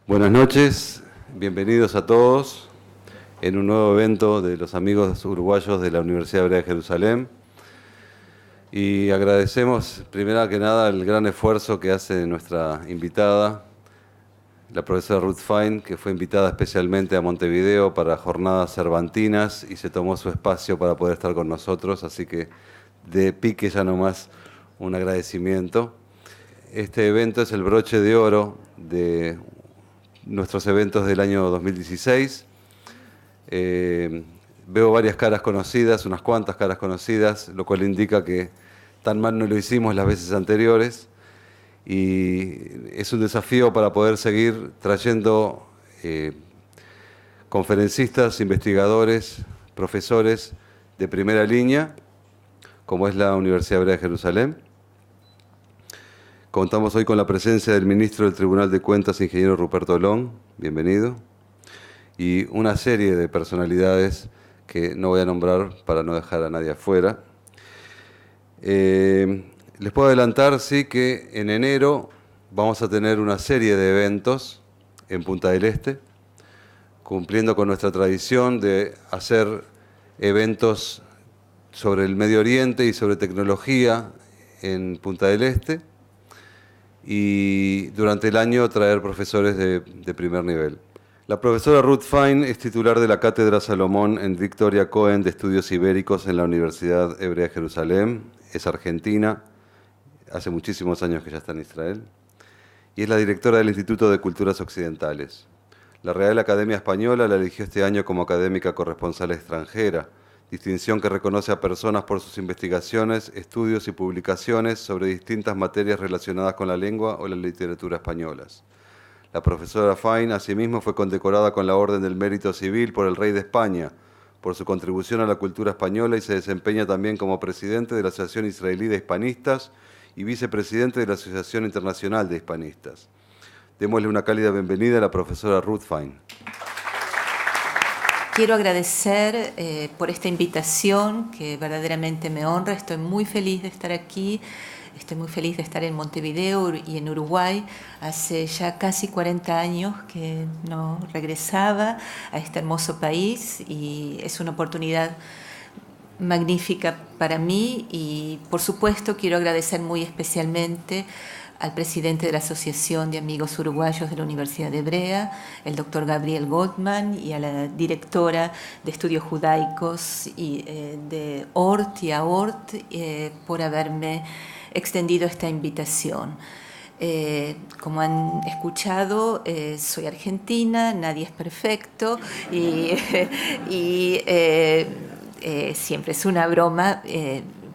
Buenas noches, bienvenidos a todos en un nuevo evento de los amigos uruguayos de la Universidad Hebrea de Jerusalén. Y agradecemos, primero que nada, el gran esfuerzo que hace nuestra invitada, la profesora Ruth Fein, que fue invitada especialmente a Montevideo para jornadas cervantinas y se tomó su espacio para poder estar con nosotros, así que de pique ya nomás un agradecimiento. Este evento es el broche de oro de nuestros eventos del año 2016. Veo varias caras conocidas, unas cuantas caras conocidas, lo cual indica que tan mal no lo hicimos las veces anteriores. Y es un desafío para poder seguir trayendo conferencistas, investigadores, profesores de primera línea, como es la Universidad Hebrea de Jerusalén. Contamos hoy con la presencia del ministro del Tribunal de Cuentas, ingeniero Ruperto Long, bienvenido, y una serie de personalidades que no voy a nombrar para no dejar a nadie afuera. Les puedo adelantar, sí, que en enero vamos a tener una serie de eventos en Punta del Este, cumpliendo con nuestra tradición de hacer eventos sobre el Medio Oriente y sobre tecnología en Punta del Este, y durante el año traer profesores de primer nivel. La profesora Ruth Fein es titular de la Cátedra Salomón en Victoria Cohen de Estudios Ibéricos en la Universidad Hebrea de Jerusalén. Es argentina, hace muchísimos años que ya está en Israel, y es la directora del Instituto de Culturas Occidentales. La Real Academia Española la eligió este año como académica corresponsal extranjera, distinción que reconoce a personas por sus investigaciones, estudios y publicaciones sobre distintas materias relacionadas con la lengua o la literatura españolas. La profesora Fein, asimismo, fue condecorada con la Orden del Mérito Civil por el Rey de España, por su contribución a la cultura española, y se desempeña también como presidente de la Asociación Israelí de Hispanistas y vicepresidente de la Asociación Internacional de Hispanistas. Démosle una cálida bienvenida a la profesora Ruth Fein. Quiero agradecer por esta invitación que verdaderamente me honra. Estoy muy feliz de estar aquí. Estoy muy feliz de estar en Montevideo y en Uruguay. Hace ya casi 40 años que no regresaba a este hermoso país y es una oportunidad magnífica para mí y por supuesto quiero agradecer muy especialmente al presidente de la Asociación de Amigos Uruguayos de la Universidad Hebrea, el doctor Gabriel Goldman, y a la directora de Estudios Judaicos y de ORT y AORT por haberme extendido esta invitación. Como han escuchado, soy argentina, nadie es perfecto y siempre es una broma,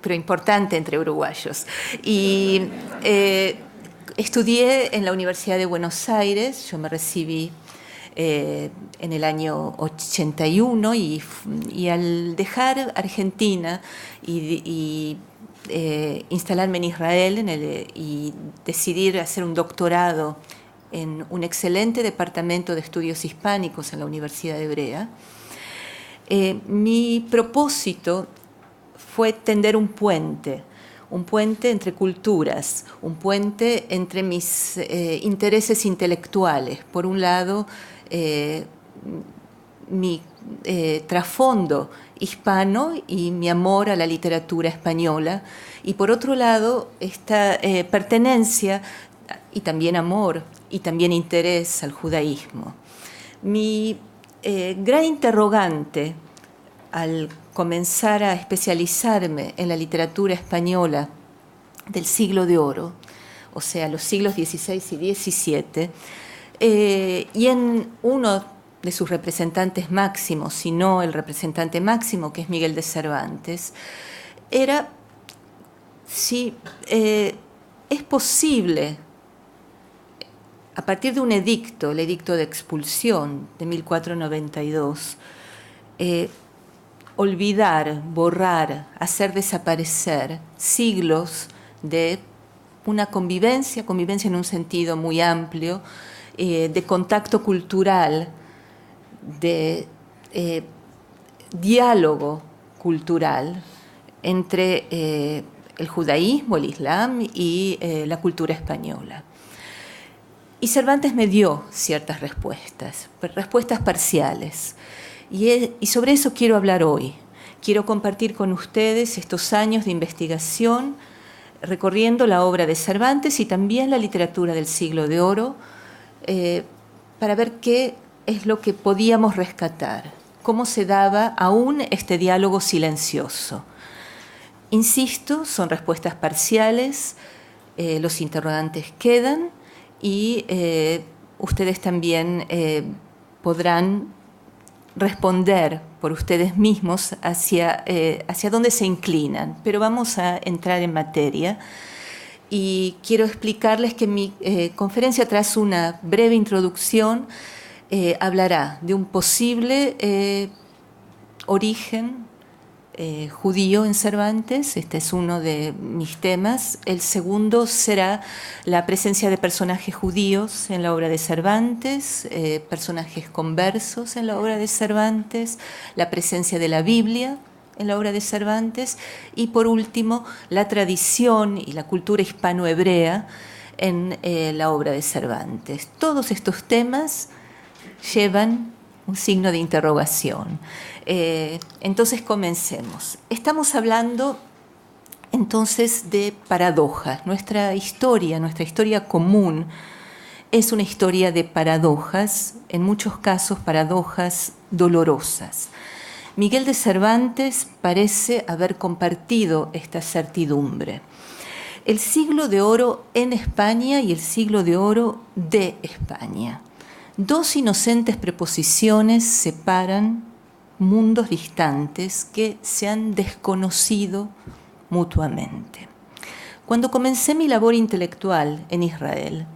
pero importante entre uruguayos. Y estudié en la Universidad de Buenos Aires, yo me recibí en el año 81 y al dejar Argentina y instalarme en Israel y decidir hacer un doctorado en un excelente departamento de estudios hispánicos en la Universidad Hebrea, mi propósito fue tender un puente entre culturas, un puente entre mis intereses intelectuales. Por un lado, mi trasfondo hispano y mi amor a la literatura española, y por otro lado, esta pertenencia y también amor y también interés al judaísmo. Mi gran interrogante al comenzar a especializarme en la literatura española del siglo de oro, o sea, los siglos XVI y XVII, y en uno de sus representantes máximos, si no el representante máximo, que es Miguel de Cervantes, era si es posible, a partir de un edicto, el edicto de expulsión de 1492, olvidar, borrar, hacer desaparecer siglos de una convivencia en un sentido muy amplio, de contacto cultural, de diálogo cultural entre el judaísmo, el islam y la cultura española. Y Cervantes me dio ciertas respuestas parciales. Y sobre eso quiero hablar hoy. Quiero compartir con ustedes estos años de investigación recorriendo la obra de Cervantes y también la literatura del Siglo de Oro para ver qué es lo que podíamos rescatar, cómo se daba aún este diálogo silencioso. Insisto, son respuestas parciales, los interrogantes quedan y ustedes también podrán responder por ustedes mismos hacia dónde se inclinan. Pero vamos a entrar en materia y quiero explicarles que mi conferencia, tras una breve introducción, hablará de un posible origen judío en Cervantes. Este es uno de mis temas. El segundo será la presencia de personajes judíos en la obra de Cervantes, personajes conversos en la obra de Cervantes, la presencia de la Biblia en la obra de Cervantes y, por último, la tradición y la cultura hispano-hebrea en la obra de Cervantes. Todos estos temas llevan un signo de interrogación. Entonces comencemos. Estamos hablando entonces de paradojas. Nuestra historia común es una historia de paradojas, en muchos casos paradojas dolorosas. Miguel de Cervantes parece haber compartido esta certidumbre. El siglo de oro en España y el siglo de oro de España. Dos inocentes preposiciones separan mundos distantes que se han desconocido mutuamente. Cuando comencé mi labor intelectual en Israel,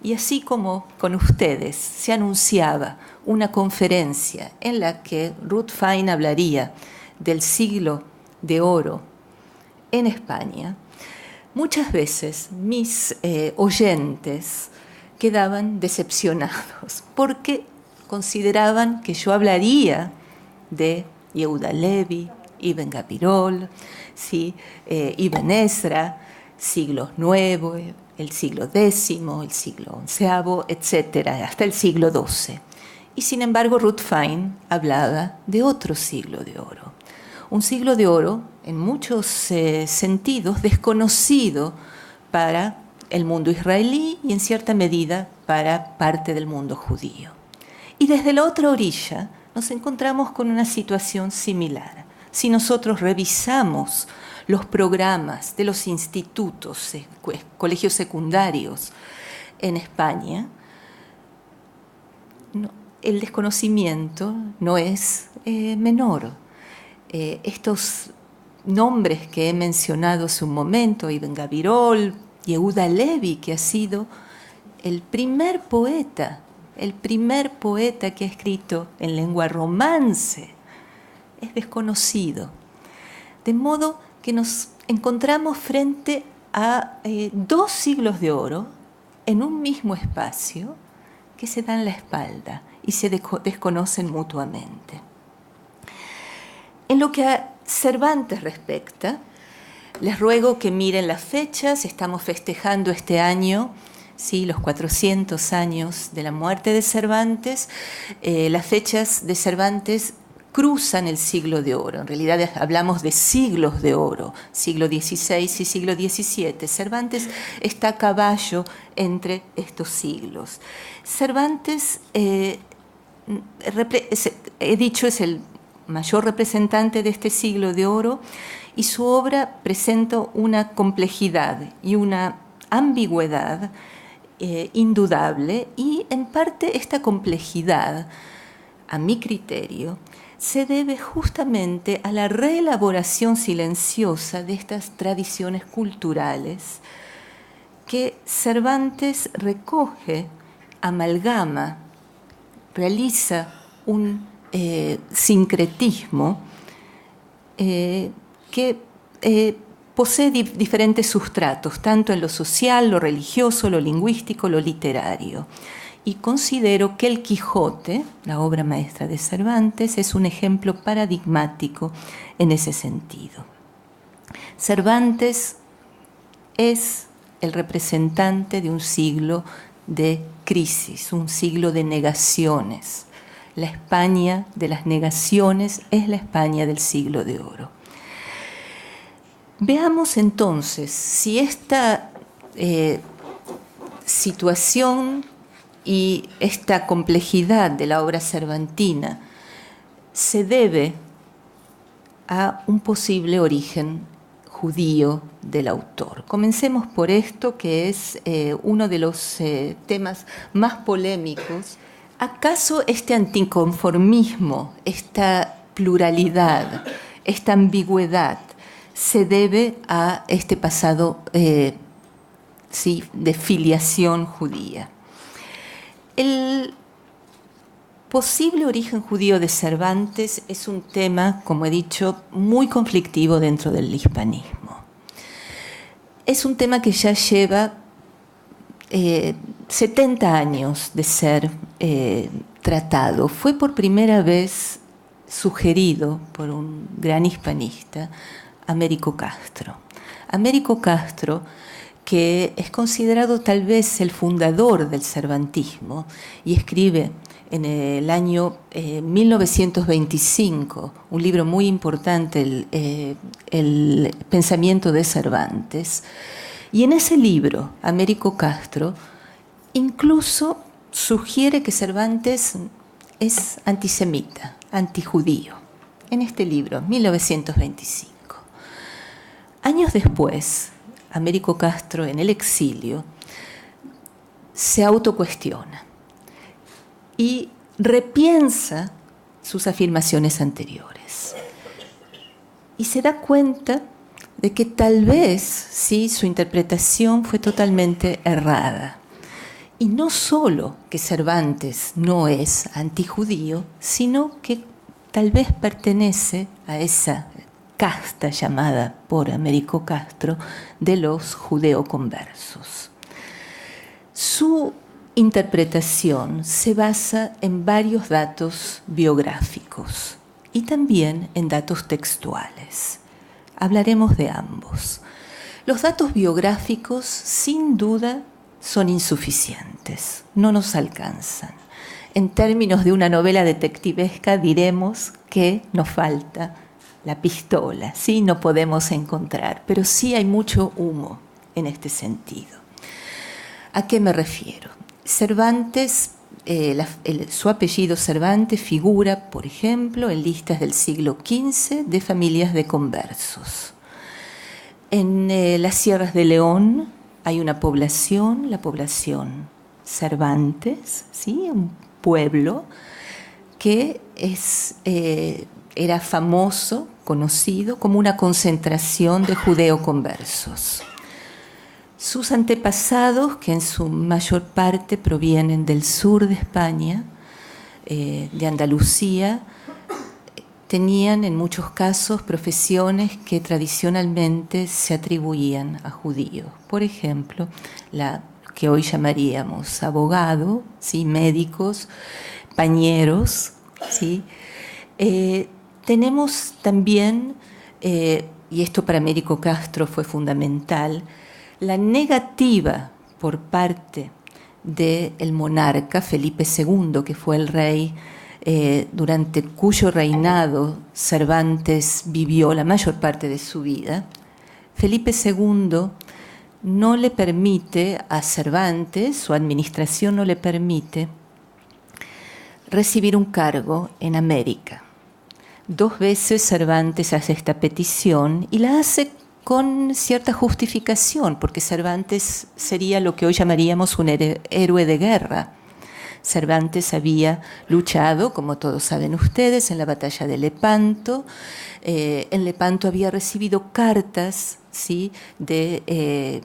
y así como con ustedes se anunciaba una conferencia en la que Ruth Fine hablaría del siglo de oro en España, muchas veces mis oyentes quedaban decepcionados porque consideraban que yo hablaría de Yehuda Levi, Ibn Gabirol, ¿sí? Ibn Ezra, siglos nuevos, el siglo X, el siglo XI, etcétera, hasta el siglo XII. Y sin embargo, Ruth Fine hablaba de otro siglo de oro. Un siglo de oro, en muchos sentidos, desconocido para el mundo israelí y en cierta medida para parte del mundo judío. Y desde la otra orilla nos encontramos con una situación similar. Si nosotros revisamos los programas de los institutos, colegios secundarios en España, el desconocimiento no es menor. Estos nombres que he mencionado hace un momento, Ibn Gabirol, Yehuda Levi, que ha sido el primer poeta que ha escrito en lengua romance, es desconocido. De modo que nos encontramos frente a dos siglos de oro en un mismo espacio que se dan la espalda y se desconocen mutuamente. En lo que a Cervantes respecta, les ruego que miren las fechas. Estamos festejando este año, sí, los 400 años de la muerte de Cervantes. Las fechas de Cervantes cruzan el siglo de oro. En realidad hablamos de siglos de oro, siglo XVI y siglo XVII. Cervantes está a caballo entre estos siglos. Cervantes, he dicho, es el mayor representante de este siglo de oro y su obra presenta una complejidad y una ambigüedad indudable, y en parte esta complejidad, a mi criterio, se debe justamente a la reelaboración silenciosa de estas tradiciones culturales que Cervantes recoge, amalgama, realiza un sincretismo que posee diferentes sustratos, tanto en lo social, lo religioso, lo lingüístico, lo literario. Y considero que El Quijote, la obra maestra de Cervantes, es un ejemplo paradigmático en ese sentido. Cervantes es el representante de un siglo de crisis, un siglo de negaciones. La España de las negaciones es la España del siglo de oro. Veamos entonces si esta situación y esta complejidad de la obra cervantina se debe a un posible origen judío del autor. Comencemos por esto, que es uno de los temas más polémicos. ¿Acaso este anticonformismo, esta pluralidad, esta ambigüedad, se debe a este pasado de filiación judía? El posible origen judío de Cervantes es un tema, como he dicho, muy conflictivo dentro del hispanismo. Es un tema que ya lleva 70 años de ser tratado. Fue por primera vez sugerido por un gran hispanista, Américo Castro. Américo Castro, que es considerado tal vez el fundador del cervantismo, y escribe en el año 1925 un libro muy importante, el Pensamiento de Cervantes. Y en ese libro, Américo Castro incluso sugiere que Cervantes es antisemita, antijudío, en este libro, 1925. Años después, Américo Castro, en el exilio, se autocuestiona y repiensa sus afirmaciones anteriores. Y se da cuenta de que tal vez sí, su interpretación fue totalmente errada. Y no solo que Cervantes no es antijudío, sino que tal vez pertenece a esa casta llamada por Américo Castro de los judeoconversos. Su interpretación se basa en varios datos biográficos y también en datos textuales. Hablaremos de ambos. Los datos biográficos, sin duda, son insuficientes, no nos alcanzan. En términos de una novela detectivesca diremos que nos falta la pistola, ¿sí? No podemos encontrar, pero sí hay mucho humo en este sentido. ¿A qué me refiero? Cervantes, su apellido Cervantes figura, por ejemplo, en listas del siglo XV de familias de conversos. En las sierras de León hay una población, la población Cervantes, ¿sí? Un pueblo que era famoso, conocido como una concentración de judeoconversos. Sus antepasados, que en su mayor parte provienen del sur de España, de Andalucía, tenían en muchos casos profesiones que tradicionalmente se atribuían a judíos. Por ejemplo, la que hoy llamaríamos abogado, ¿sí? Médicos, pañeros, ¿sí? Tenemos también, y esto para Américo Castro fue fundamental, la negativa por parte del monarca Felipe II, que fue el rey durante cuyo reinado Cervantes vivió la mayor parte de su vida. Felipe II no le permite a Cervantes, su administración no le permite recibir un cargo en América. 2 veces Cervantes hace esta petición y la hace con cierta justificación, porque Cervantes sería lo que hoy llamaríamos un héroe de guerra. Cervantes había luchado, como todos saben ustedes, en la batalla de Lepanto. En Lepanto había recibido cartas, ¿sí?, de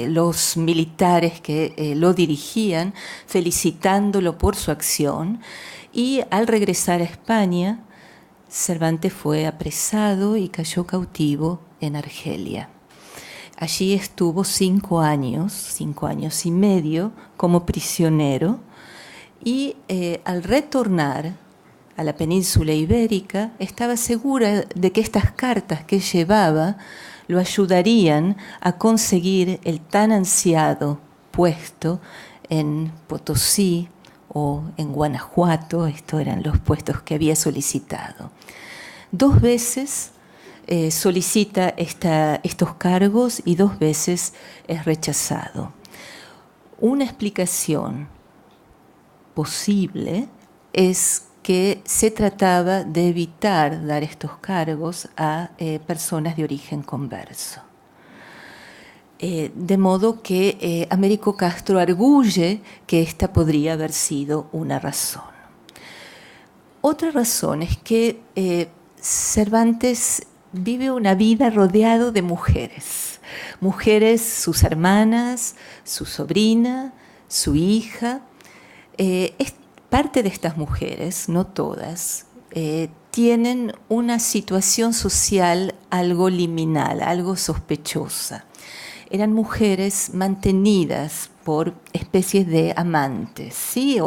los militares que lo dirigían, felicitándolo por su acción. Y al regresar a España, Cervantes fue apresado y cayó cautivo en Argelia. Allí estuvo 5 años y medio como prisionero y al retornar a la península ibérica estaba segura de que estas cartas que llevaba lo ayudarían a conseguir el tan ansiado puesto en Potosí o en Guanajuato. Estos eran los puestos que había solicitado. 2 veces solicita estos cargos y 2 veces es rechazado. Una explicación posible es que se trataba de evitar dar estos cargos a personas de origen converso. De modo que Américo Castro arguye que esta podría haber sido una razón. Otra razón es que Cervantes vive una vida rodeado de mujeres. Mujeres, sus hermanas, su sobrina, su hija. Parte de estas mujeres, no todas, tienen una situación social algo liminal, algo sospechosa. Eran mujeres mantenidas por especies de amantes, ¿sí?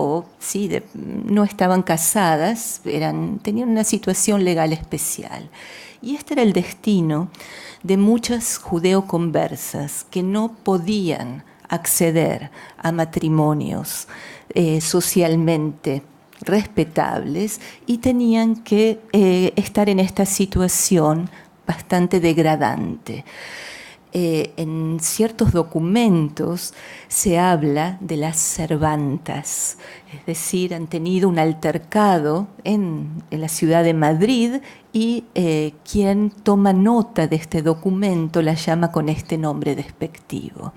No estaban casadas, tenían una situación legal especial. Y este era el destino de muchas judeoconversas que no podían acceder a matrimonios socialmente respetables y tenían que estar en esta situación bastante degradante. En ciertos documentos se habla de las servantas, es decir, han tenido un altercado en la ciudad de Madrid y quien toma nota de este documento la llama con este nombre despectivo.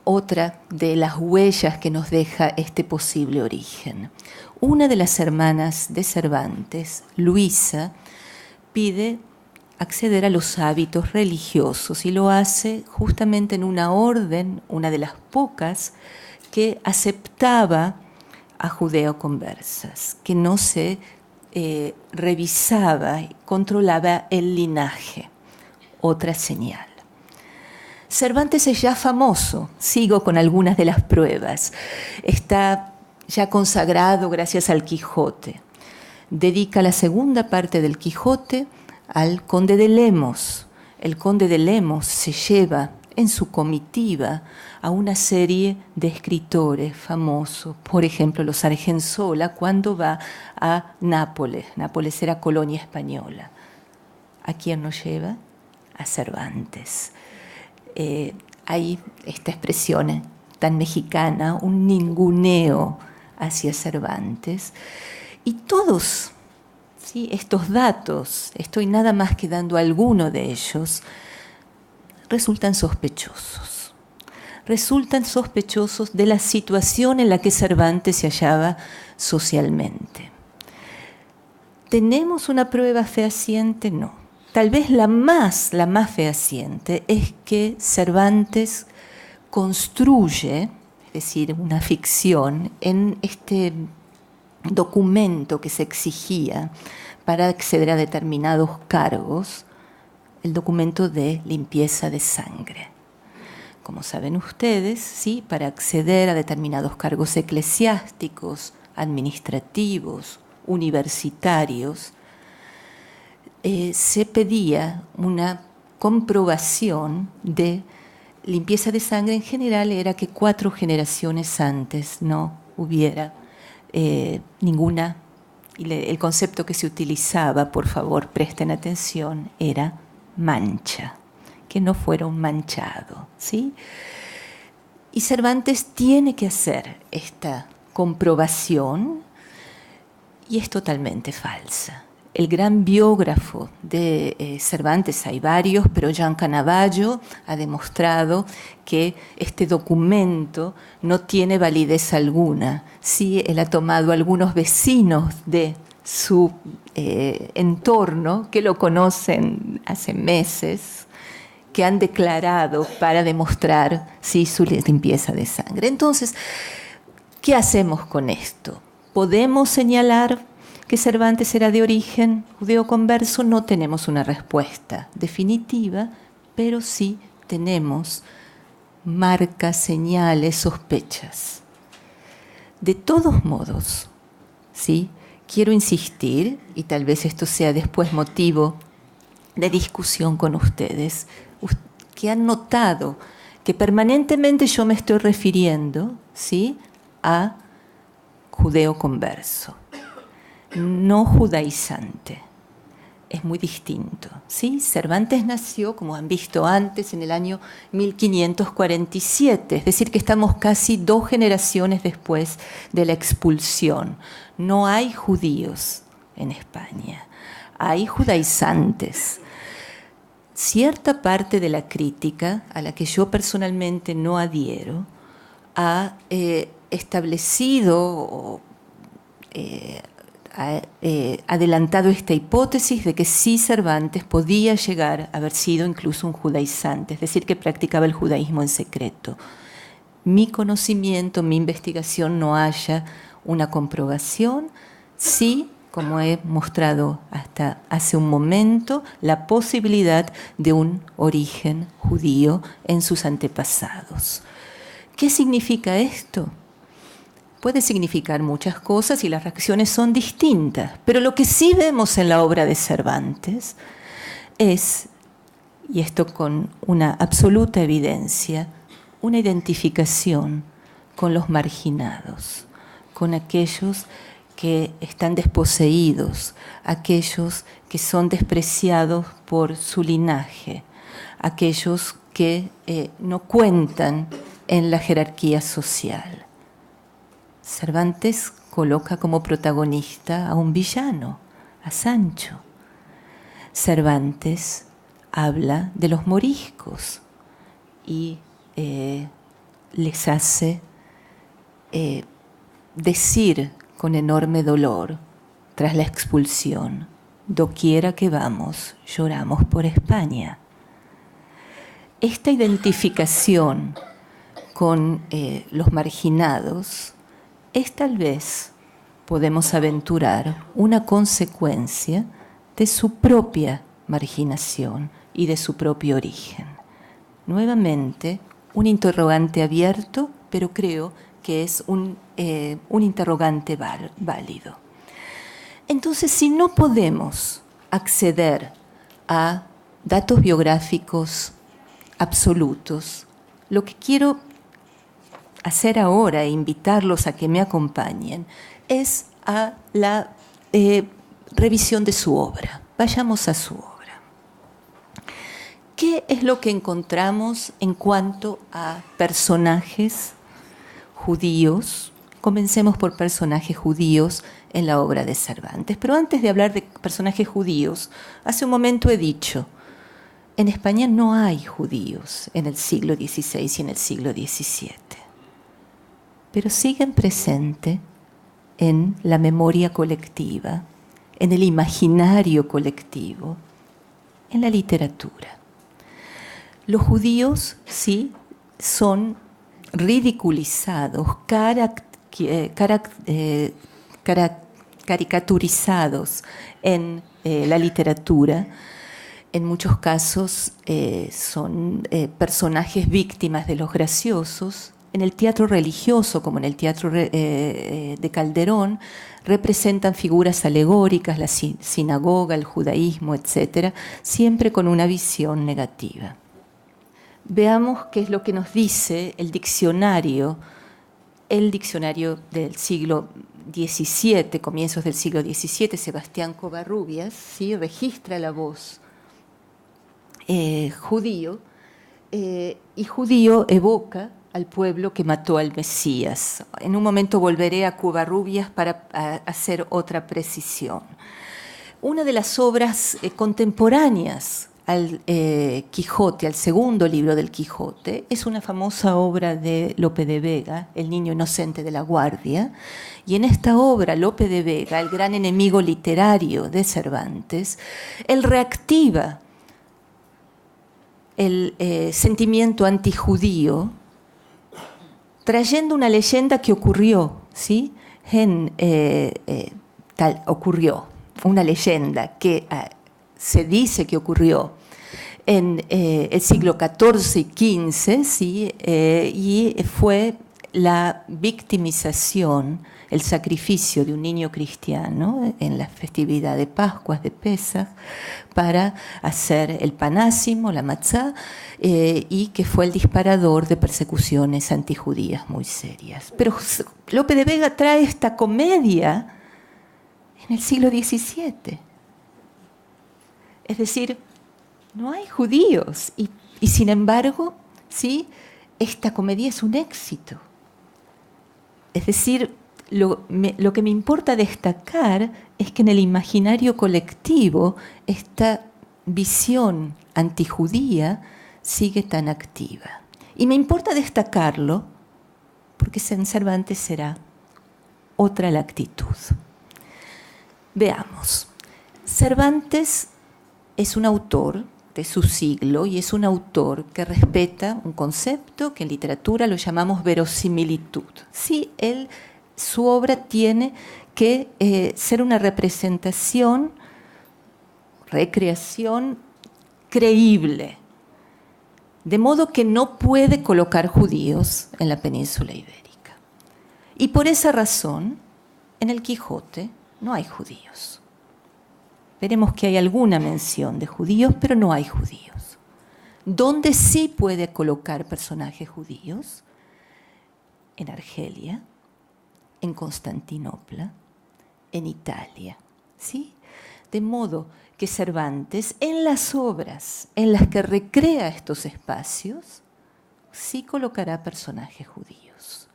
Otra de las huellas que nos deja este posible origen. Una de las hermanas de Cervantes, Luisa, pide acceder a los hábitos religiosos y lo hace justamente en una orden, una de las pocas, que aceptaba a judeoconversas, que no se revisaba y controlaba el linaje. Otra señal. Cervantes es ya famoso, sigo con algunas de las pruebas. Está ya consagrado gracias al Quijote. Dedica la segunda parte del Quijote al conde de Lemos. El conde de Lemos se lleva en su comitiva a una serie de escritores famosos, por ejemplo, los Argensola, cuando va a Nápoles. Nápoles era colonia española. ¿A quién nos lleva? A Cervantes. Hay esta expresión tan mexicana, un ninguneo hacia Cervantes. Y todos estos datos, estoy nada más que dando alguno de ellos, resultan sospechosos. Resultan sospechosos de la situación en la que Cervantes se hallaba socialmente. ¿Tenemos una prueba fehaciente? No. Tal vez la más fehaciente es que Cervantes construye, es decir, una ficción, en este documento que se exigía para acceder a determinados cargos, el documento de limpieza de sangre. Como saben ustedes, ¿sí? Para acceder a determinados cargos eclesiásticos, administrativos, universitarios, se pedía una comprobación de limpieza de sangre. En general era que 4 generaciones antes no hubiera ninguna, y el concepto que se utilizaba, por favor presten atención, era mancha, que no fuera un manchado, ¿sí? Y Cervantes tiene que hacer esta comprobación y es totalmente falsa. El gran biógrafo de Cervantes, hay varios, pero Jean Canavallo ha demostrado que este documento no tiene validez alguna. Sí, él ha tomado a algunos vecinos de su entorno que lo conocen hace meses, que han declarado para demostrar su limpieza de sangre. Entonces, ¿qué hacemos con esto? ¿Podemos señalar que Cervantes era de origen judeoconverso? No tenemos una respuesta definitiva, pero sí tenemos marcas, señales, sospechas. De todos modos, ¿sí? Quiero insistir, y tal vez esto sea después motivo de discusión con ustedes, que han notado que permanentemente yo me estoy refiriendo, ¿sí?, a judeo converso, no judaizante. Es muy distinto, ¿sí? Cervantes nació, como han visto antes, en el año 1547, es decir, que estamos casi 2 generaciones después de la expulsión. No hay judíos en España, hay judaizantes. Cierta parte de la crítica, a la que yo personalmente no adhiero, ha establecido ha adelantado esta hipótesis de que sí Cervantes podía llegar a haber sido incluso un judaizante, es decir, que practicaba el judaísmo en secreto. Mi conocimiento, mi investigación no halla una comprobación, sí, como he mostrado hasta hace un momento, la posibilidad de un origen judío en sus antepasados. ¿Qué significa esto? Puede significar muchas cosas y las reacciones son distintas, pero lo que sí vemos en la obra de Cervantes es, y esto con una absoluta evidencia, una identificación con los marginados, con aquellos que están desposeídos, aquellos que son despreciados por su linaje, aquellos que no cuentan en la jerarquía social. Cervantes coloca como protagonista a un villano, a Sancho. Cervantes habla de los moriscos y les hace decir con enorme dolor, tras la expulsión: doquiera que vamos, lloramos por España. Esta identificación con los marginados es, tal vez, podemos aventurar, una consecuencia de su propia marginación y de su propio origen. Nuevamente, un interrogante abierto, pero creo que es un interrogante válido. Entonces, si no podemos acceder a datos biográficos absolutos, lo que quiero hacer ahora e invitarlos a que me acompañen es a la revisión de su obra. Vayamos a su obra. ¿Qué es lo que encontramos en cuanto a personajes judíos? Comencemos por personajes judíos en la obra de Cervantes. Pero antes de hablar de personajes judíos, hace un momento he dicho, en España no hay judíos en el siglo XVI y en el siglo XVII. Pero siguen presentes en la memoria colectiva, en el imaginario colectivo, en la literatura. Los judíos, sí, son ridiculizados, caricaturizados en la literatura. En muchos casos son personajes víctimas de los graciosos. En el teatro religioso, como en el teatro de Calderón, representan figuras alegóricas, la sinagoga, el judaísmo, etc., siempre con una visión negativa. Veamos qué es lo que nos dice el diccionario del siglo XVII, comienzos del siglo XVII, Sebastián Covarrubias, ¿sí?, registra la voz judío, y judío evoca al pueblo que mató al Mesías. En un momento volveré a Covarrubias para hacer otra precisión. Una de las obras contemporáneas al Quijote, al segundo libro del Quijote, es una famosa obra de Lope de Vega, El niño inocente de la Guardia, y en esta obra Lope de Vega, el gran enemigo literario de Cervantes, él reactiva el sentimiento antijudío, trayendo una leyenda que ocurrió, ¿sí? Ocurrió, una leyenda que se dice que ocurrió en el siglo XIV y XV, ¿sí? Y fue la victimización, el sacrificio de un niño cristiano en la festividad de Pascuas, de Pesaj, para hacer el panásimo, la matzá, y que fue el disparador de persecuciones antijudías muy serias. Pero Lope de Vega trae esta comedia en el siglo XVII. Es decir, no hay judíos y sin embargo, ¿sí?, esta comedia es un éxito. Es decir, lo que me importa destacar es que en el imaginario colectivo esta visión antijudía sigue tan activa. Y me importa destacarlo porque en Cervantes será otra la actitud. Veamos. Cervantes es un autor de su siglo y es un autor que respeta un concepto que en literatura lo llamamos verosimilitud. Sí, su obra tiene que ser una representación, recreación creíble, de modo que no puede colocar judíos en la península ibérica. Y por esa razón, en el Quijote no hay judíos. Veremos que hay alguna mención de judíos, pero no hay judíos. ¿Dónde sí puede colocar personajes judíos? En Argelia, en Constantinopla, en Italia, ¿sí? De modo que Cervantes, en las obras en las que recrea estos espacios, sí colocará personajes judíos.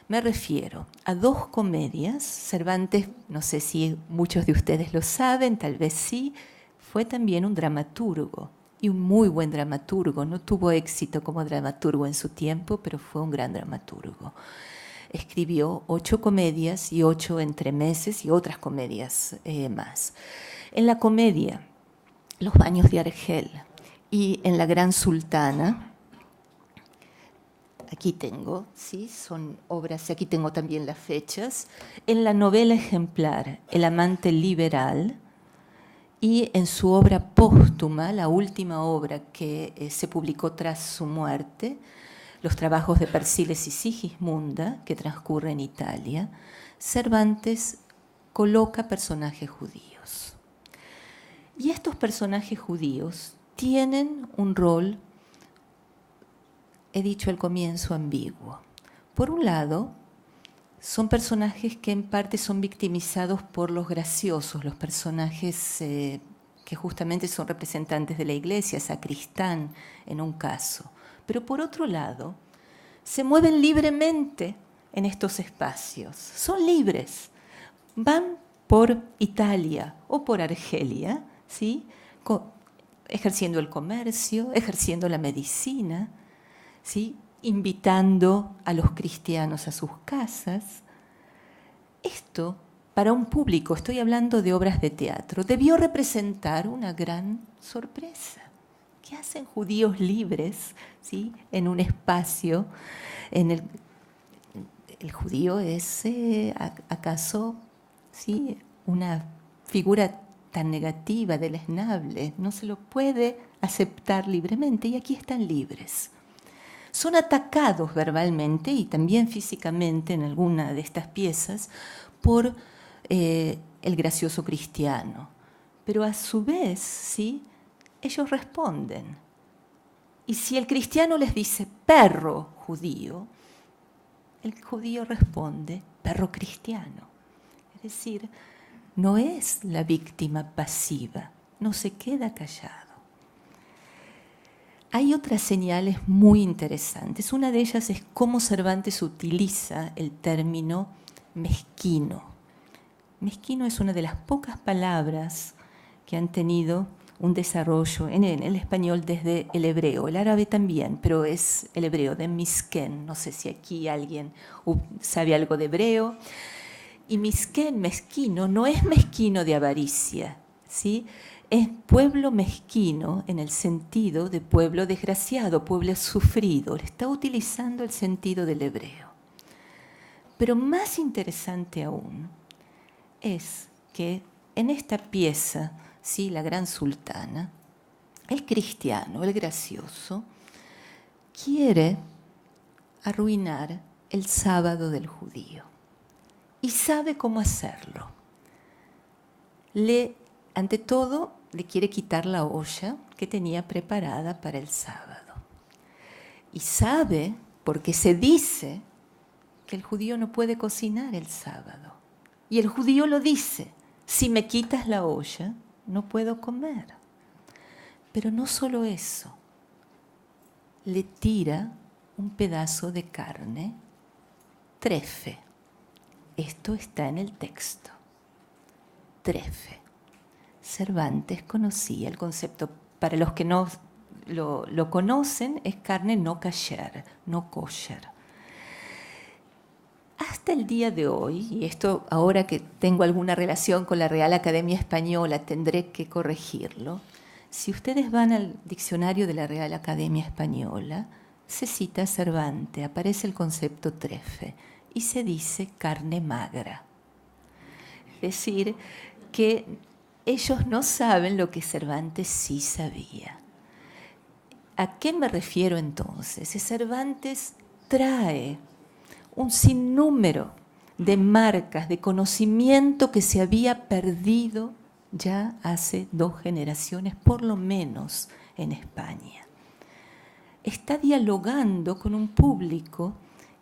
Me refiero a dos comedias. Cervantes, no sé si muchos de ustedes lo saben, tal vez sí, fue también un dramaturgo, y un muy buen dramaturgo. No tuvo éxito como dramaturgo en su tiempo, pero fue un gran dramaturgo. Escribió 8 comedias y 8 entremeses y otras comedias más. En la comedia Los baños de Argel y en La Gran Sultana, aquí tengo, ¿sí?, son obras, y aquí tengo también las fechas. En la novela ejemplar El amante liberal, y en su obra póstuma, la última obra que se publicó tras su muerte, Los trabajos de Persiles y Sigismunda, que transcurre en Italia, Cervantes coloca personajes judíos. Y estos personajes judíos tienen un rol, he dicho al comienzo, ambiguo. Por un lado, son personajes que en parte son victimizados por los graciosos, los personajes que justamente son representantes de la iglesia, sacristán en un caso. Pero por otro lado, se mueven libremente en estos espacios, son libres, van por Italia o por Argelia, ¿sí?, ejerciendo el comercio, ejerciendo la medicina, ¿sí?, invitando a los cristianos a sus casas. Esto, para un público, estoy hablando de obras de teatro, debió representar una gran sorpresa. ¿Qué hacen judíos libres, ¿sí?, en un espacio en el judío es acaso, ¿sí?, una figura tan negativa, deleznable? No se lo puede aceptar libremente, y aquí están libres. Son atacados verbalmente y también físicamente en alguna de estas piezas por el gracioso cristiano. Pero a su vez, ¿sí?, ellos responden. Y si el cristiano les dice perro judío, el judío responde perro cristiano. Es decir, no es la víctima pasiva, no se queda callado. Hay otras señales muy interesantes. Una de ellas es cómo Cervantes utiliza el término mezquino. Mezquino es una de las pocas palabras que han tenido un desarrollo en el español desde el hebreo, el árabe también, pero es el hebreo de misken. No sé si aquí alguien sabe algo de hebreo. Y misken, mezquino, no es mezquino de avaricia, ¿sí?, es pueblo mezquino en el sentido de pueblo desgraciado, pueblo sufrido. Está utilizando el sentido del hebreo. Pero más interesante aún es que en esta pieza, ¿sí?, La Gran Sultana, el cristiano, el gracioso, quiere arruinar el sábado del judío. y sabe cómo hacerlo. Ante todo, le quiere quitar la olla que tenía preparada para el sábado. Y sabe, porque se dice, que el judío no puede cocinar el sábado. Y el judío lo dice: si me quitas la olla, no puedo comer. Pero no solo eso, le tira un pedazo de carne trefe. Esto está en el texto. Trefe. Cervantes conocía el concepto. Para los que no lo conocen, es carne no kasher, no kosher. Hasta el día de hoy, y esto ahora que tengo alguna relación con la Real Academia Española tendré que corregirlo, si ustedes van al diccionario de la Real Academia Española, se cita Cervantes, aparece el concepto trefe y se dice carne magra. Es decir, que ellos no saben lo que Cervantes sí sabía. ¿A qué me refiero entonces? Cervantes trae un sinnúmero de marcas, de conocimiento que se había perdido ya hace 2 generaciones, por lo menos en España. Está dialogando con un público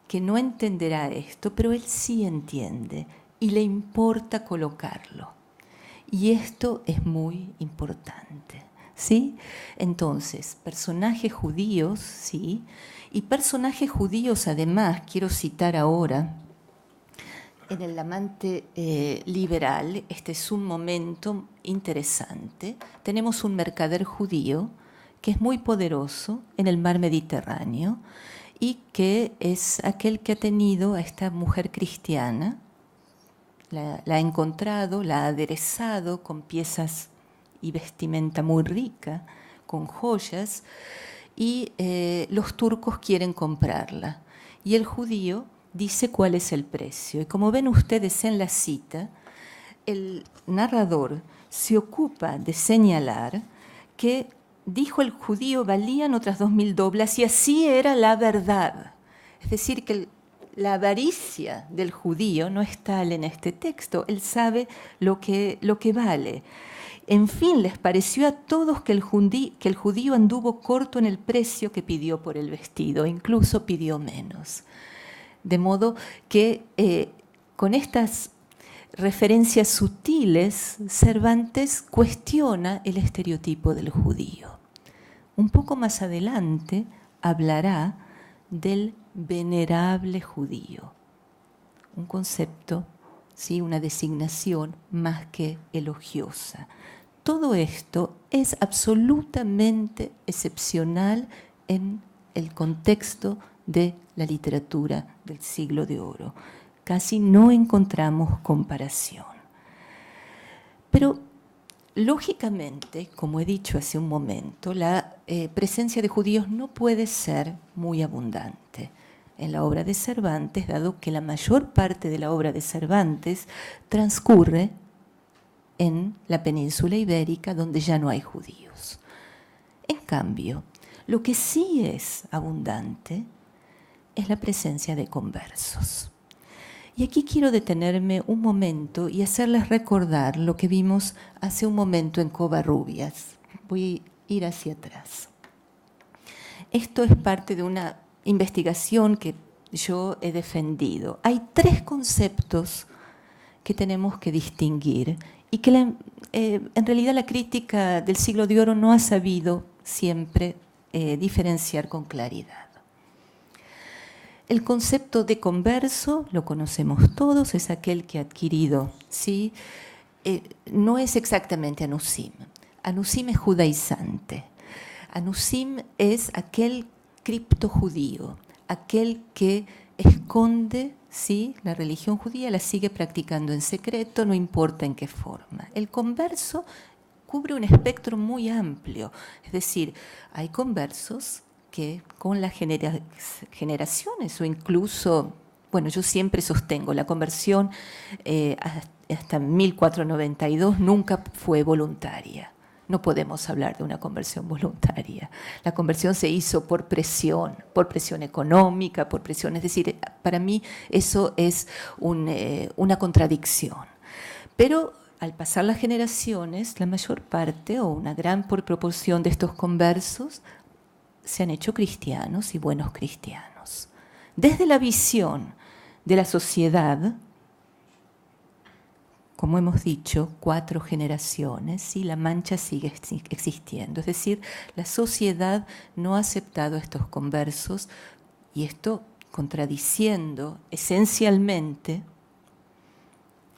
que no entenderá esto, pero él sí entiende y le importa colocarlo. Y esto es muy importante, ¿sí? Entonces, personajes judíos, ¿sí? Y personajes judíos, además, quiero citar ahora, en El amante liberal, este es un momento interesante. Tenemos un mercader judío que es muy poderoso en el mar Mediterráneo y que es aquel que ha tenido a esta mujer cristiana, la ha encontrado, la ha aderezado con piezas y vestimenta muy rica, con joyas, y los turcos quieren comprarla. Y el judío dice cuál es el precio. Y como ven ustedes en la cita, el narrador se ocupa de señalar que, dijo el judío, valían otras 2.000 doblas, y así era la verdad. Es decir, que la avaricia del judío no es tal en este texto. Él sabe lo que vale. En fin, les pareció a todos que el judío anduvo corto en el precio que pidió por el vestido, incluso pidió menos. De modo que con estas referencias sutiles, Cervantes cuestiona el estereotipo del judío. Un poco más adelante hablará del venerable judío, un concepto, ¿sí?, una designación más que elogiosa. Todo esto es absolutamente excepcional en el contexto de la literatura del siglo de oro. Casi no encontramos comparación. Pero, lógicamente, como he dicho hace un momento, la presencia de judíos no puede ser muy abundante en la obra de Cervantes, dado que la mayor parte de la obra de Cervantes transcurre en la península ibérica, donde ya no hay judíos. En cambio, lo que sí es abundante es la presencia de conversos. Y aquí quiero detenerme un momento y hacerles recordar lo que vimos hace un momento en Covarrubias. Voy a ir hacia atrás. Esto es parte de una investigación que yo he defendido. Hay 3 conceptos que tenemos que distinguir y que en realidad la crítica del siglo de oro no ha sabido siempre diferenciar con claridad. El concepto de converso, lo conocemos todos, es aquel que ha adquirido, ¿sí? No es exactamente anusim. Anusim es judaizante. Anusim es aquel criptojudío, aquel que esconde, ¿sí?, la religión judía, la sigue practicando en secreto, no importa en qué forma. El converso cubre un espectro muy amplio, es decir, hay conversos que con las generaciones o incluso, bueno, yo siempre sostengo, la conversión hasta 1492 nunca fue voluntaria. no podemos hablar de una conversión voluntaria. La conversión se hizo por presión económica, por presión, es decir, para mí eso es una contradicción. Pero al pasar las generaciones, la mayor parte o una gran proporción de estos conversos se han hecho cristianos y buenos cristianos. Desde la visión de la sociedad, como hemos dicho, 4 generaciones y la mancha sigue existiendo. Es decir, la sociedad no ha aceptado a estos conversos y esto contradiciendo esencialmente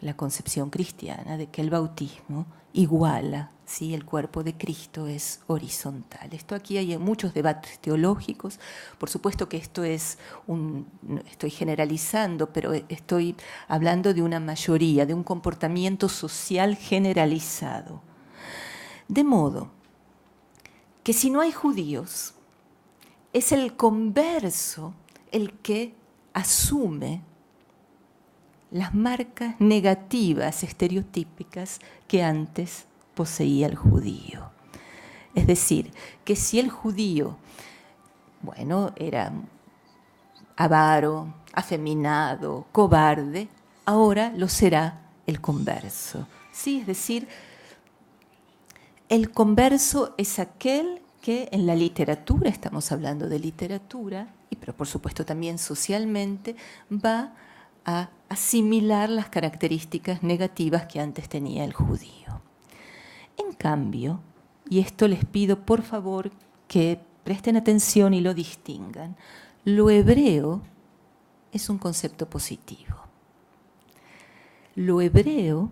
la concepción cristiana de que el bautismo iguala, ¿sí? El cuerpo de Cristo es horizontal. Esto aquí hay muchos debates teológicos. Por supuesto que esto es estoy generalizando, pero estoy hablando de una mayoría, de un comportamiento social generalizado. De modo que si no hay judíos, es el converso el que asume las marcas negativas, estereotípicas que antes poseía el judío. Es decir, que si el judío, era avaro, afeminado, cobarde, ahora lo será el converso. ¿Sí? Es decir, el converso es aquel que en la literatura, estamos hablando de literatura, pero por supuesto también socialmente, va a asimilar las características negativas que antes tenía el judío. En cambio, y esto les pido por favor que presten atención y lo distingan, lo hebreo es un concepto positivo. Lo hebreo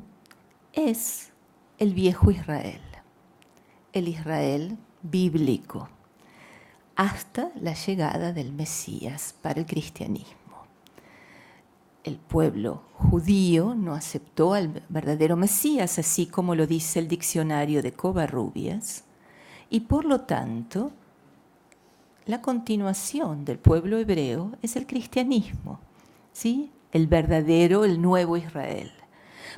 es el viejo Israel, el Israel bíblico, hasta la llegada del Mesías para el cristianismo. El pueblo judío no aceptó al verdadero Mesías, así como lo dice el diccionario de Covarrubias, y por lo tanto, la continuación del pueblo hebreo es el cristianismo, ¿sí? El verdadero, el nuevo Israel.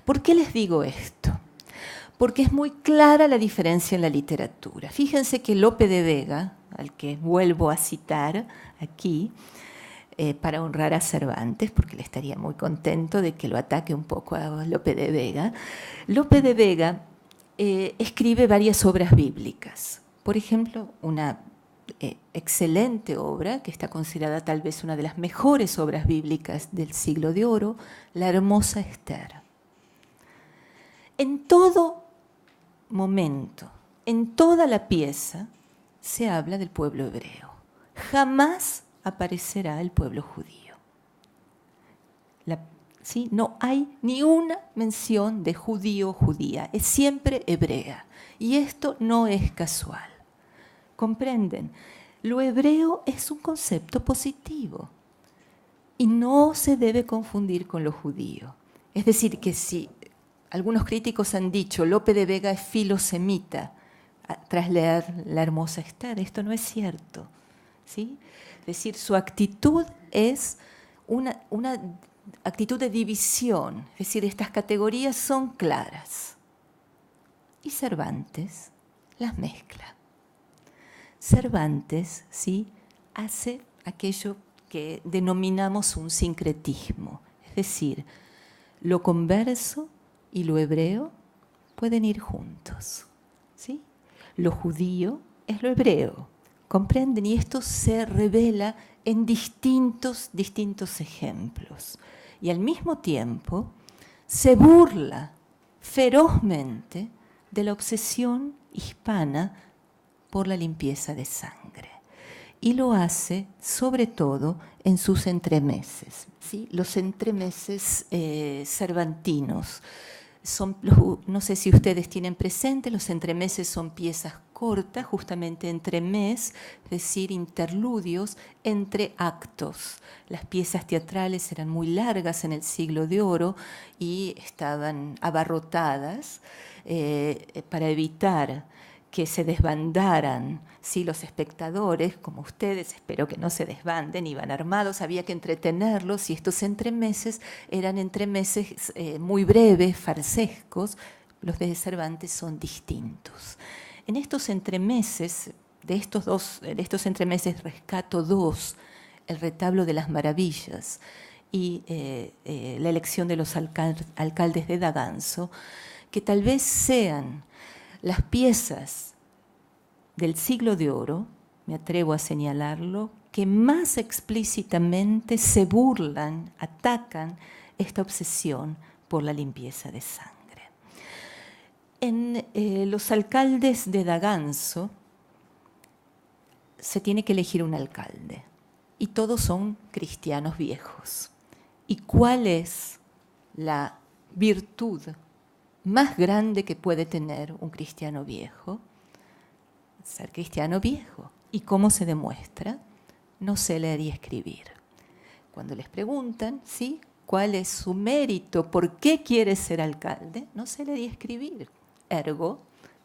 ¿Por qué les digo esto? Porque es muy clara la diferencia en la literatura. Fíjense que Lope de Vega, al que vuelvo a citar aquí, para honrar a Cervantes, porque le estaría muy contento de que lo ataque un poco a Lope de Vega. Lope de Vega escribe varias obras bíblicas. Por ejemplo, una excelente obra, que está considerada tal vez una de las mejores obras bíblicas del Siglo de Oro, La hermosa Ester. En todo momento, en toda la pieza, se habla del pueblo hebreo. Jamás aparecerá el pueblo judío. ¿Sí? No hay ni una mención de judío o judía, es siempre hebrea. Y esto no es casual. ¿Comprenden? Lo hebreo es un concepto positivo y no se debe confundir con lo judío. Es decir, que si algunos críticos han dicho Lope de Vega es filosemita tras leer La hermosa Ester, esto no es cierto, ¿sí? Es decir, su actitud es una actitud de división, es decir, estas categorías son claras. Y Cervantes las mezcla. Cervantes, ¿sí?, hace aquello que denominamos un sincretismo, es decir, lo converso y lo hebreo pueden ir juntos, ¿sí? Lo judío es lo hebreo, ¿comprenden? Y esto se revela en distintos ejemplos. Y al mismo tiempo se burla ferozmente de la obsesión hispana por la limpieza de sangre. Y lo hace sobre todo en sus entremeses, ¿sí? Los entremeses cervantinos. No sé si ustedes tienen presente, los entremeses son piezas cortas, justamente entremés, es decir, interludios entre actos. Las piezas teatrales eran muy largas en el Siglo de Oro y estaban abarrotadas para evitar que se desbandaran, ¿sí? Los espectadores, como ustedes, espero que no se desbanden, iban armados, había que entretenerlos, y estos entremeses eran entremeses muy breves, farsescos. Los de Cervantes son distintos. En estos entremeses, de estos entremeses rescato dos, el retablo de las maravillas y la elección de los alcaldes de Daganzo, que tal vez sean las piezas del siglo de oro, me atrevo a señalarlo, que más explícitamente se burlan, atacan esta obsesión por la limpieza de sangre. En los alcaldes de Daganzo se tiene que elegir un alcalde y todos son cristianos viejos. ¿Y cuál es la virtud más grande que puede tener un cristiano viejo? Ser cristiano viejo. ¿Y cómo se demuestra? No sé leer y escribir. Cuando les preguntan, ¿sí?, ¿cuál es su mérito? ¿Por qué quiere ser alcalde? No sé leer y escribir. Ergo,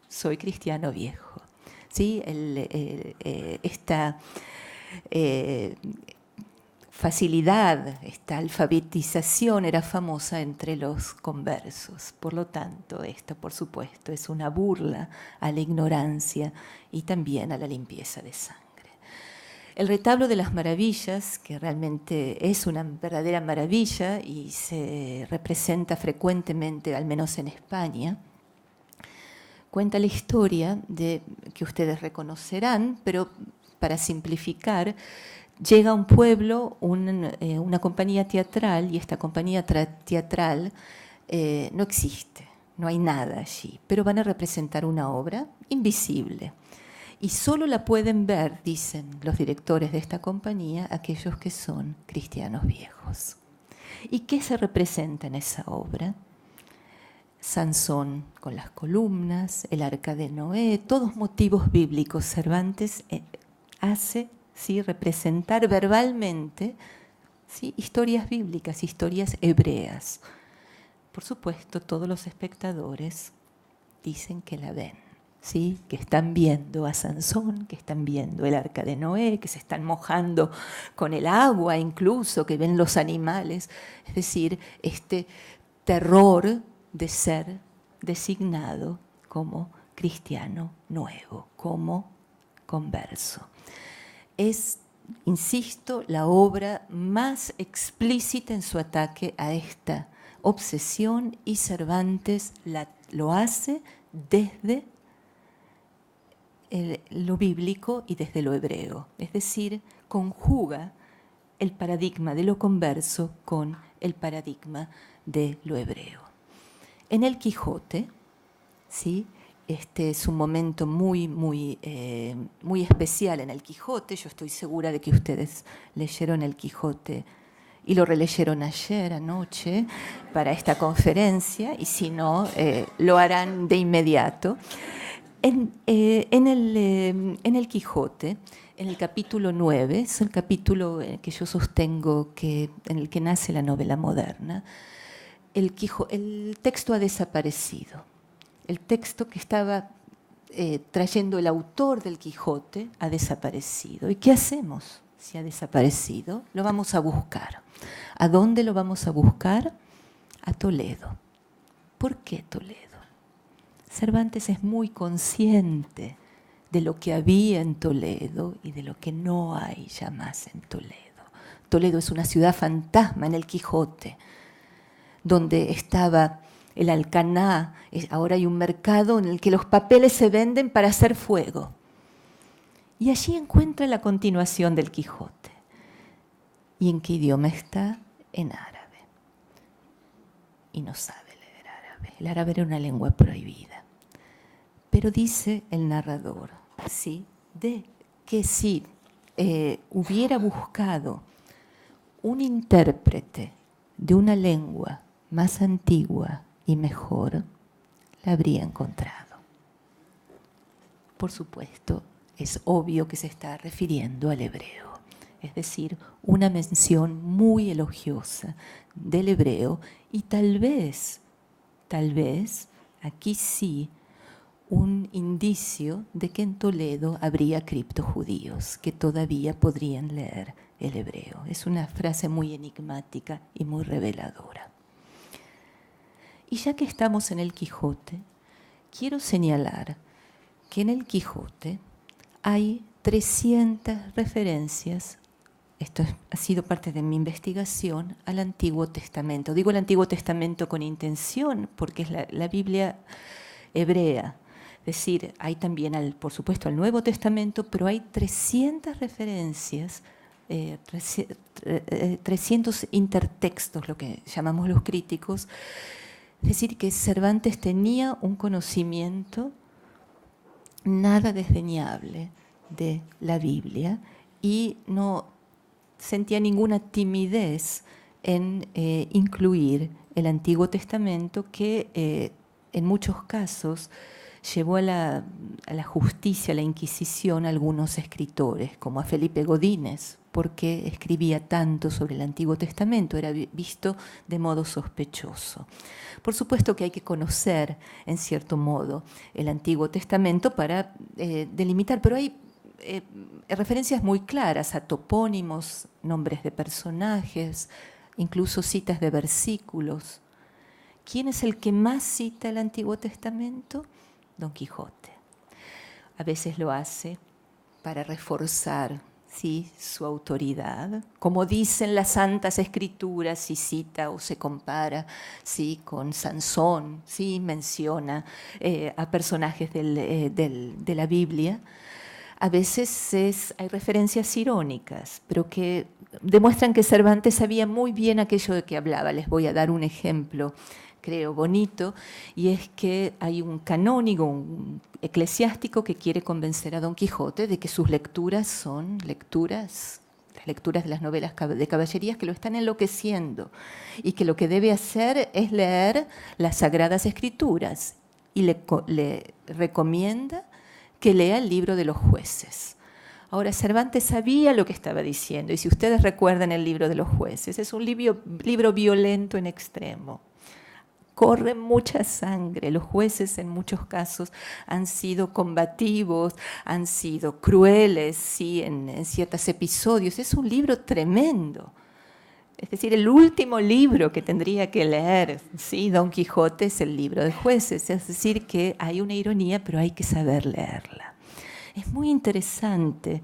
soy cristiano viejo. ¿Sí? Esta facilidad, esta alfabetización era famosa entre los conversos. Por lo tanto, esto, por supuesto, es una burla a la ignorancia y también a la limpieza de sangre. El retablo de las maravillas, que realmente es una verdadera maravilla y se representa frecuentemente, al menos en España, cuenta la historia que ustedes reconocerán, pero para simplificar, llega a un pueblo una compañía teatral y esta compañía teatral no existe, no hay nada allí, pero van a representar una obra invisible. Y solo la pueden ver, dicen los directores de esta compañía, aquellos que son cristianos viejos. ¿Y qué se representa en esa obra? Sansón con las columnas, el arca de Noé, todos motivos bíblicos. Cervantes hace, ¿sí?, representar verbalmente, ¿sí?, historias bíblicas, historias hebreas. Por supuesto, todos los espectadores dicen que la ven, ¿sí?, que están viendo a Sansón, que están viendo el arca de Noé, que se están mojando con el agua incluso, que ven los animales. Es decir, este terror de ser designado como cristiano nuevo, como converso. Es, insisto, la obra más explícita en su ataque a esta obsesión y Cervantes lo hace desde lo bíblico y desde lo hebreo, es decir, conjuga el paradigma de lo converso con el paradigma de lo hebreo. En el Quijote, ¿sí?, este es un momento muy especial en el Quijote. Yo estoy segura de que ustedes leyeron el Quijote y lo releyeron ayer, anoche, para esta conferencia, y si no, lo harán de inmediato. En el Quijote, en el capítulo 9, es el capítulo que yo sostengo en el que nace la novela moderna, el texto ha desaparecido. El texto que estaba trayendo el autor del Quijote ha desaparecido. ¿Y qué hacemos si ha desaparecido? Lo vamos a buscar. ¿A dónde lo vamos a buscar? A Toledo. ¿Por qué Toledo? Cervantes es muy consciente de lo que había en Toledo y de lo que no hay ya más en Toledo. Toledo es una ciudad fantasma en el Quijote, donde estaba el Alcaná. Ahora hay un mercado en el que los papeles se venden para hacer fuego. Y allí encuentra la continuación del Quijote. ¿Y en qué idioma está? En árabe. Y no sabe leer árabe. El árabe era una lengua prohibida. Pero dice el narrador, ¿sí?, de que si hubiera buscado un intérprete de una lengua más antigua y mejor, la habría encontrado. Por supuesto, es obvio que se está refiriendo al hebreo, es decir, una mención muy elogiosa del hebreo y tal vez, aquí sí, un indicio de que en Toledo habría criptojudíos que todavía podrían leer el hebreo. Es una frase muy enigmática y muy reveladora. Y ya que estamos en el Quijote, quiero señalar que en el Quijote hay 300 referencias, esto ha sido parte de mi investigación, al Antiguo Testamento. Digo el Antiguo Testamento con intención porque es la Biblia hebrea. Es decir, hay también, por supuesto, al Nuevo Testamento, pero hay 300 referencias, 300 intertextos, lo que llamamos los críticos. Es decir, que Cervantes tenía un conocimiento nada desdeñable de la Biblia y no sentía ninguna timidez en incluir el Antiguo Testamento que en muchos casos llevó a la justicia, a la Inquisición, a algunos escritores, como a Felipe Godínez, porque escribía tanto sobre el Antiguo Testamento, era visto de modo sospechoso. Por supuesto que hay que conocer, en cierto modo, el Antiguo Testamento para delimitar, pero hay referencias muy claras a topónimos, nombres de personajes, incluso citas de versículos. ¿Quién es el que más cita el Antiguo Testamento? Don Quijote. A veces lo hace para reforzar, ¿sí?, su autoridad, como dicen las Santas Escrituras, si cita o se compara, ¿sí?, con Sansón, ¿sí?, menciona a personajes de la Biblia. A veces hay referencias irónicas, pero que demuestran que Cervantes sabía muy bien aquello de que hablaba. Les voy a dar un ejemplo, creo, bonito, y es que hay un canónigo, un eclesiástico que quiere convencer a Don Quijote de que sus lecturas son las lecturas de las novelas de caballerías que lo están enloqueciendo y que lo que debe hacer es leer las Sagradas Escrituras y le recomienda que lea el libro de los jueces. Ahora, Cervantes sabía lo que estaba diciendo, y si ustedes recuerdan el libro de los jueces, es un libro violento en extremo. Corre mucha sangre. Los jueces en muchos casos han sido combativos, han sido crueles, ¿sí?, en ciertos episodios. Es un libro tremendo. Es decir, el último libro que tendría que leer, ¿sí?, Don Quijote es el libro de jueces. Es decir, que hay una ironía, pero hay que saber leerla. Es muy interesante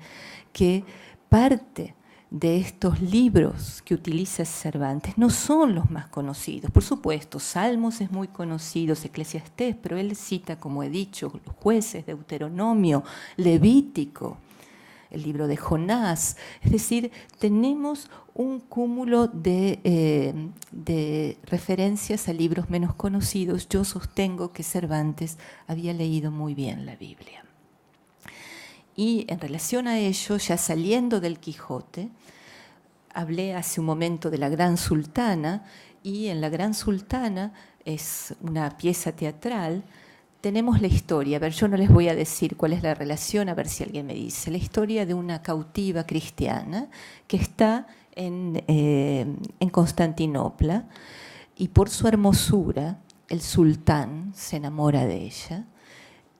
que parte de estos libros que utiliza Cervantes no son los más conocidos. Por supuesto, Salmos es muy conocido, Eclesiastés, pero él cita, como he dicho, los jueces, Deuteronomio, Levítico, el libro de Jonás. Es decir, tenemos un cúmulo de referencias a libros menos conocidos. Yo sostengo que Cervantes había leído muy bien la Biblia. Y en relación a ello, ya saliendo del Quijote, hablé hace un momento de La Gran Sultana, y en La Gran Sultana es una pieza teatral. Tenemos la historia, a ver, yo no les voy a decir cuál es la relación, a ver si alguien me dice, la historia de una cautiva cristiana que está en Constantinopla, y por su hermosura el sultán se enamora de ella,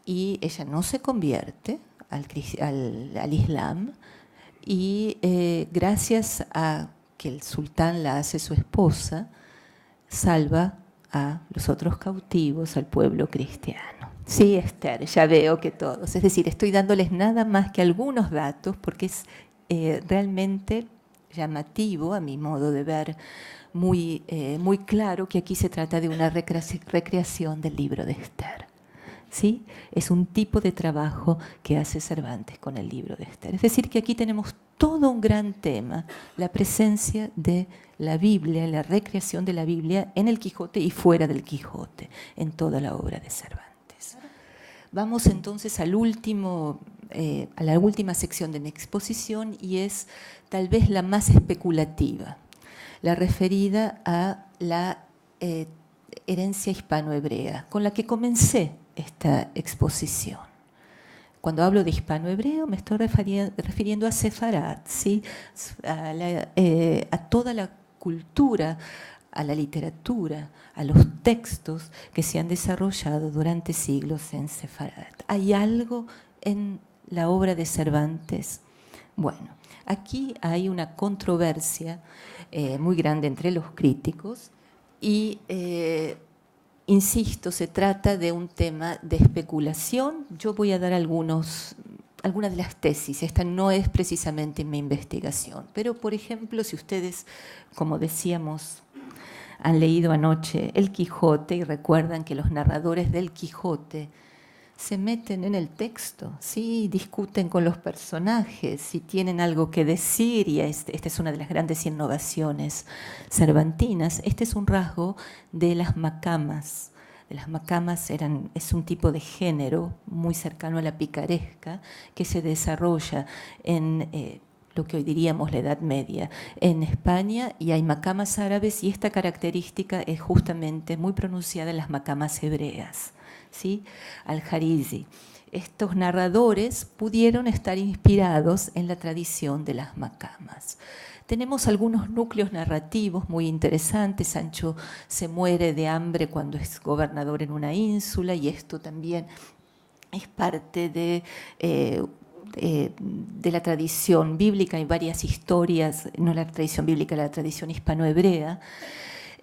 y ella no se convierte al Islam, y gracias a que el sultán la hace su esposa, salva a los otros cautivos, al pueblo cristiano. Sí, Esther, ya veo que todos. Es decir, estoy dándoles nada más que algunos datos porque es realmente llamativo, a mi modo de ver, muy claro que aquí se trata de una recreación del libro de Esther. ¿Sí? Es un tipo de trabajo que hace Cervantes con el libro de Esther. Es decir, que aquí tenemos todo un gran tema, la presencia de la Biblia, la recreación de la Biblia en el Quijote y fuera del Quijote, en toda la obra de Cervantes. Vamos entonces a la última sección de mi exposición, y es tal vez la más especulativa, la referida a la herencia hispano-hebrea, con la que comencé esta exposición. Cuando hablo de hispano-hebreo me estoy refiriendo a Sefarat, ¿sí?, a toda la cultura, a la literatura, a los textos que se han desarrollado durante siglos en Sefarat. ¿Hay algo en la obra de Cervantes? Bueno, aquí hay una controversia muy grande entre los críticos, y insisto, se trata de un tema de especulación. Yo voy a dar algunas de las tesis. Esta no es precisamente mi investigación. Pero, por ejemplo, si ustedes, como decíamos, han leído anoche El Quijote y recuerdan que los narradores del Quijote se meten en el texto, ¿sí? Discuten con los personajes, si tienen algo que decir, y esta es una de las grandes innovaciones cervantinas. Este es un rasgo de las macamas. Las macamas es un tipo de género muy cercano a la picaresca que se desarrolla en lo que hoy diríamos la Edad Media en España, y hay macamas árabes, y esta característica es justamente muy pronunciada en las macamas hebreas, ¿sí? Al-Jarizi. Estos narradores pudieron estar inspirados en la tradición de las macamas. Tenemos algunos núcleos narrativos muy interesantes. Sancho se muere de hambre cuando es gobernador en una ínsula, y esto también es parte de la tradición bíblica. Hay varias historias, no la tradición bíblica, la tradición hispano-hebrea,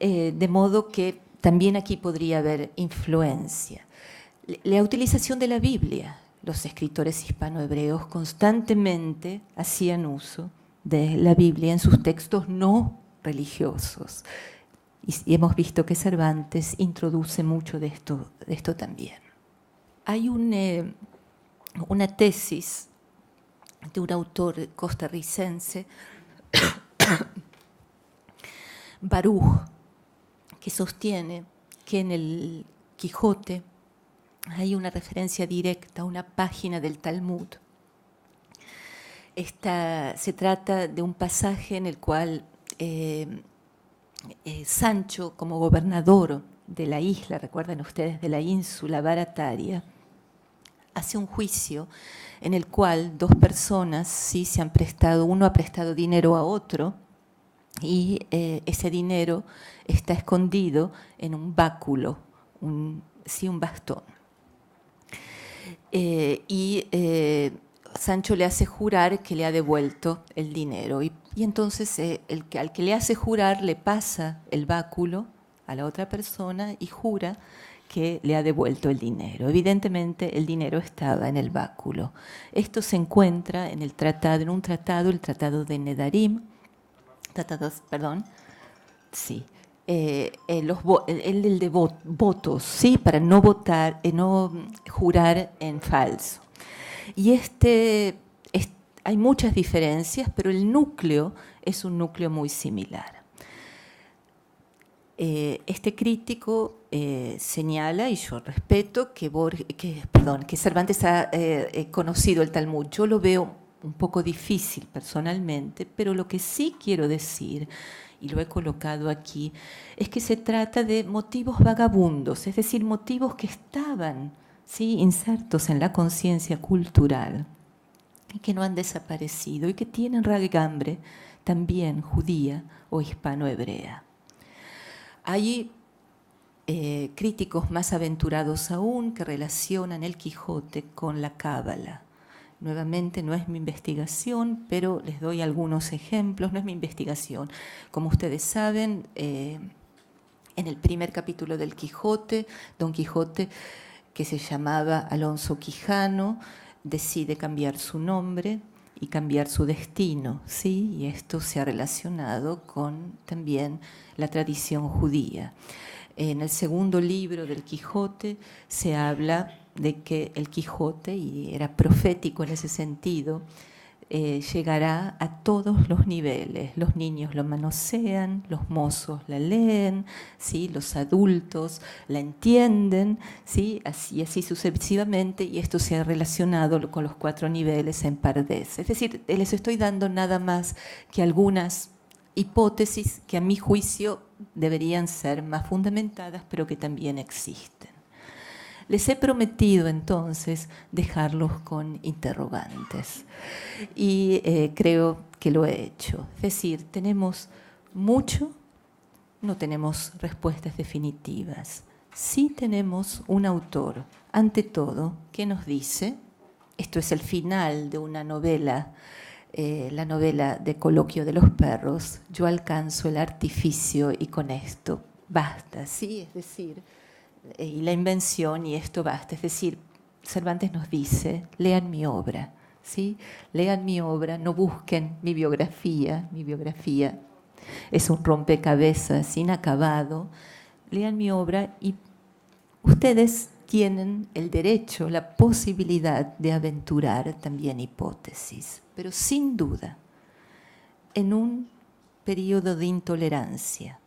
de modo que también aquí podría haber influencia. La utilización de la Biblia. Los escritores hispano-hebreos constantemente hacían uso de la Biblia en sus textos no religiosos. Y hemos visto que Cervantes introduce mucho de esto también. Hay una tesis de un autor costarricense, Baruch, que sostiene que en el Quijote hay una referencia directa a una página del Talmud. Se trata de un pasaje en el cual Sancho, como gobernador de la isla, recuerdan ustedes, de la ínsula Barataria, hace un juicio en el cual dos personas sí se han prestado, uno ha prestado dinero a otro, y ese dinero está escondido en un báculo, un bastón. Sancho le hace jurar que le ha devuelto el dinero, y entonces al que le hace jurar le pasa el báculo a la otra persona y jura que le ha devuelto el dinero. Evidentemente el dinero estaba en el báculo. Esto se encuentra en el Tratado de Nedarim, el de votos, ¿sí? Para no votar, no jurar en falso. Y hay muchas diferencias, pero el núcleo es un núcleo muy similar. Este crítico señala, y yo respeto, que Cervantes ha conocido el Talmud. Yo lo veo un poco difícil personalmente, pero lo que sí quiero decir, y lo he colocado aquí, es que se trata de motivos vagabundos, es decir, motivos que estaban, ¿sí?, insertos en la conciencia cultural y que no han desaparecido y que tienen raigambre también judía o hispano-hebrea. Hay críticos más aventurados aún que relacionan el Quijote con la Cábala. Nuevamente, no es mi investigación, pero les doy algunos ejemplos. No es mi investigación. Como ustedes saben, en el primer capítulo del Quijote, Don Quijote, que se llamaba Alonso Quijano, decide cambiar su nombre y cambiar su destino, ¿sí? Y esto se ha relacionado con también la tradición judía. En el segundo libro del Quijote se habla de que el Quijote, y era profético en ese sentido, llegará a todos los niveles. Los niños lo manosean, los mozos la leen, ¿sí?, los adultos la entienden, ¿sí?, así sucesivamente, y esto se ha relacionado con los 4 niveles en Pardés. Es decir, les estoy dando nada más que algunas hipótesis que a mi juicio deberían ser más fundamentadas, pero que también existen. Les he prometido entonces dejarlos con interrogantes y creo que lo he hecho. Es decir, tenemos mucho, no tenemos respuestas definitivas. Sí tenemos un autor, ante todo, que nos dice, esto es el final de una novela, la novela de Coloquio de los perros, yo alcanzo el artificio y con esto basta, ¿sí? Es decir, y la invención, y esto basta. Es decir, Cervantes nos dice, lean mi obra, ¿sí? Lean mi obra, no busquen mi biografía es un rompecabezas inacabado. Lean mi obra y ustedes tienen el derecho, la posibilidad de aventurar también hipótesis, pero sin duda, en un periodo de intolerancia,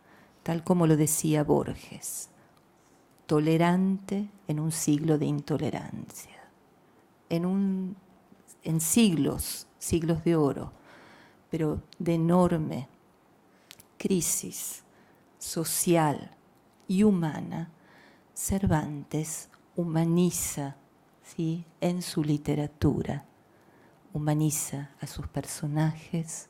tal como lo decía Borges, tolerante en un siglo de intolerancia, en siglos de oro, pero de enorme crisis social y humana, Cervantes humaniza, ¿sí?, en su literatura, humaniza a sus personajes,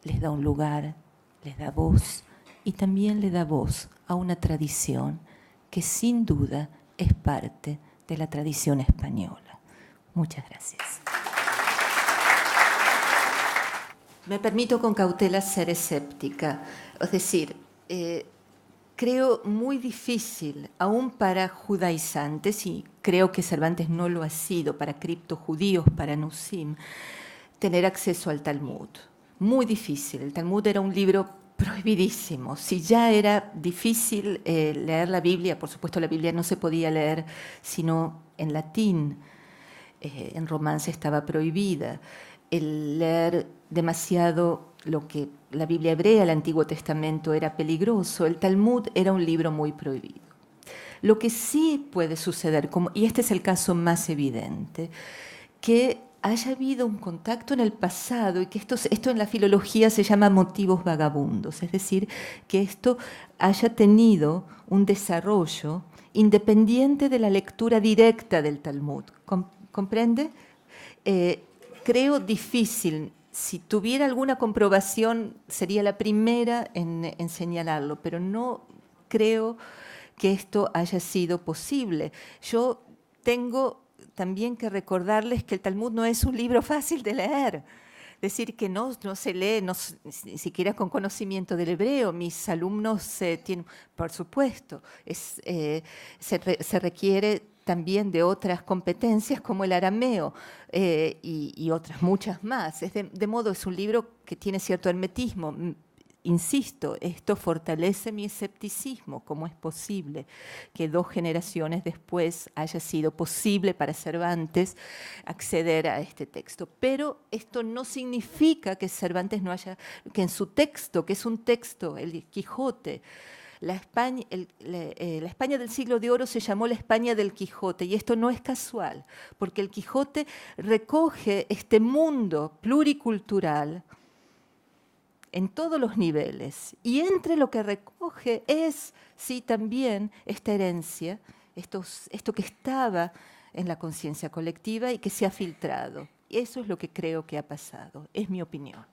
les da un lugar, les da voz y también le da voz a una tradición que sin duda es parte de la tradición española. Muchas gracias. Me permito con cautela ser escéptica, es decir, creo muy difícil, aún para judaizantes, y creo que Cervantes no lo ha sido para criptojudíos, para Nusim, tener acceso al Talmud. Muy difícil. El Talmud era un libro prohibidísimo. Si ya era difícil leer la Biblia, por supuesto la Biblia no se podía leer sino en latín, en romance estaba prohibida. El leer demasiado lo que la Biblia hebrea, el Antiguo Testamento, era peligroso. El Talmud era un libro muy prohibido. Lo que sí puede suceder, y este es el caso más evidente, que haya habido un contacto en el pasado y que esto en la filología se llama motivos vagabundos, es decir, que esto haya tenido un desarrollo independiente de la lectura directa del Talmud. ¿Comprende? Creo difícil. Si tuviera alguna comprobación, sería la primera en señalarlo, pero no creo que esto haya sido posible. Yo tengo también que recordarles que el Talmud no es un libro fácil de leer. Decir que no se lee ni siquiera con conocimiento del hebreo. Mis alumnos tienen, por supuesto, se requiere también de otras competencias como el arameo y otras muchas más. De modo, es un libro que tiene cierto hermetismo. Insisto, esto fortalece mi escepticismo. ¿Cómo es posible que 2 generaciones después haya sido posible para Cervantes acceder a este texto? Pero esto no significa que Cervantes no haya, que en su texto, que es un texto, el Quijote, la España del siglo de oro se llamó la España del Quijote, y esto no es casual, porque el Quijote recoge este mundo pluricultural en todos los niveles, y entre lo que recoge es, sí, también esta herencia, esto que estaba en la conciencia colectiva y que se ha filtrado. Y eso es lo que creo que ha pasado, es mi opinión.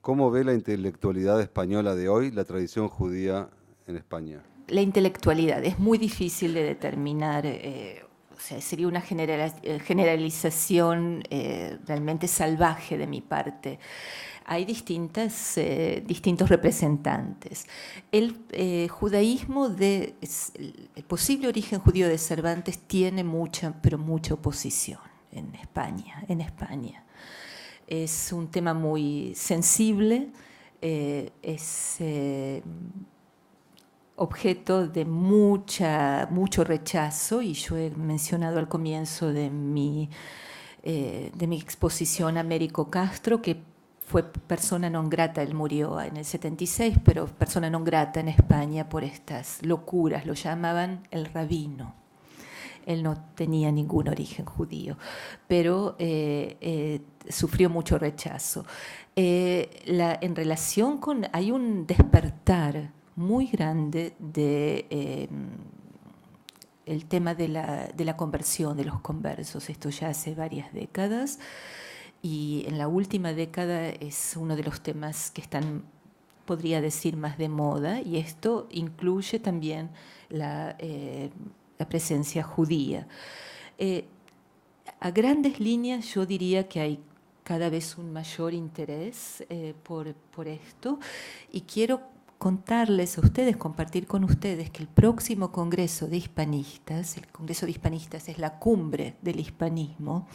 ¿Cómo ve la intelectualidad española de hoy la tradición judía en España? La intelectualidad es muy difícil de determinar, o sea, sería una generalización realmente salvaje de mi parte. Hay distintos representantes. El judaísmo, el posible origen judío de Cervantes tiene mucha, pero mucha oposición en España. Es un tema muy sensible, es objeto de mucho rechazo, y yo he mencionado al comienzo de mi exposición a Américo Castro, que fue persona non grata. Él murió en el 76, pero persona non grata en España por estas locuras. Lo llamaban el rabino. Él no tenía ningún origen judío, pero sufrió mucho rechazo. En relación con, hay un despertar muy grande de el tema de la conversión, de los conversos. Esto ya hace varias décadas, y en la última década es uno de los temas que están, podría decir, más de moda, y esto incluye también la presencia judía. A grandes líneas yo diría que hay cada vez un mayor interés por esto, y quiero contarles a ustedes, compartir con ustedes que el próximo Congreso de Hispanistas, el Congreso de Hispanistas es la cumbre del hispanismo,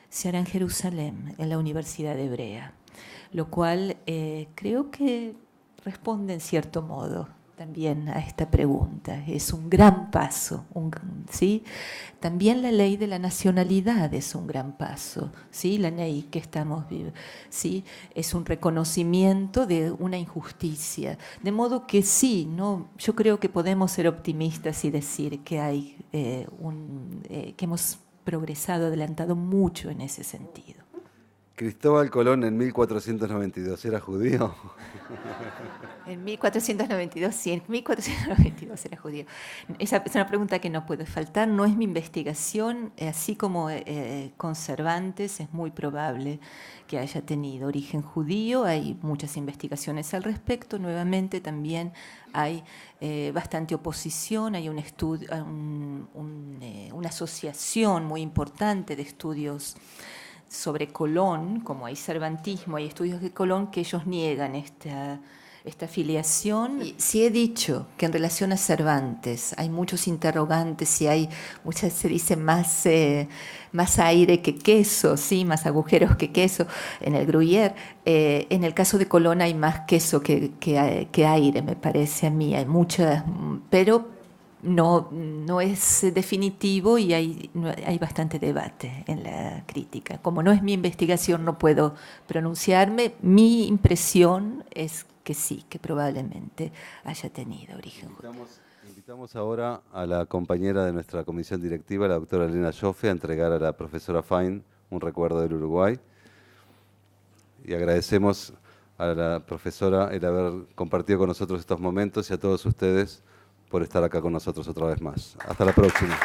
se hará en Jerusalén, en la Universidad Hebrea, lo cual creo que responde en cierto modo también a esta pregunta. Es un gran paso, ¿sí? También la ley de la nacionalidad es un gran paso, ¿sí? La ley que estamos viviendo, ¿sí? Es un reconocimiento de una injusticia. De modo que sí, ¿no? Yo creo que podemos ser optimistas y decir que hay que hemos progresado, adelantado mucho en ese sentido. Cristóbal Colón en 1492, ¿era judío? En 1492, sí, en 1492 era judío. Esa es una pregunta que no puede faltar, no es mi investigación, así como con Cervantes es muy probable que haya tenido origen judío, hay muchas investigaciones al respecto, nuevamente también hay bastante oposición, hay un estudio, una asociación muy importante de estudios sobre Colón, como hay cervantismo, hay estudios de Colón que ellos niegan esta filiación. Y sí he dicho que en relación a Cervantes hay muchos interrogantes y hay muchas, se dice, más aire que queso, ¿sí? Más agujeros que queso en el Gruyère. En el caso de Colón hay más queso que aire, me parece a mí. Hay muchas, pero no es definitivo y hay bastante debate en la crítica. Como no es mi investigación, no puedo pronunciarme. Mi impresión es que sí, que probablemente haya tenido origen. Invitamos ahora a la compañera de nuestra comisión directiva, la doctora Elena Joffe, a entregar a la profesora Fine un recuerdo del Uruguay. Y agradecemos a la profesora el haber compartido con nosotros estos momentos y a todos ustedes por estar acá con nosotros otra vez más. Hasta la próxima.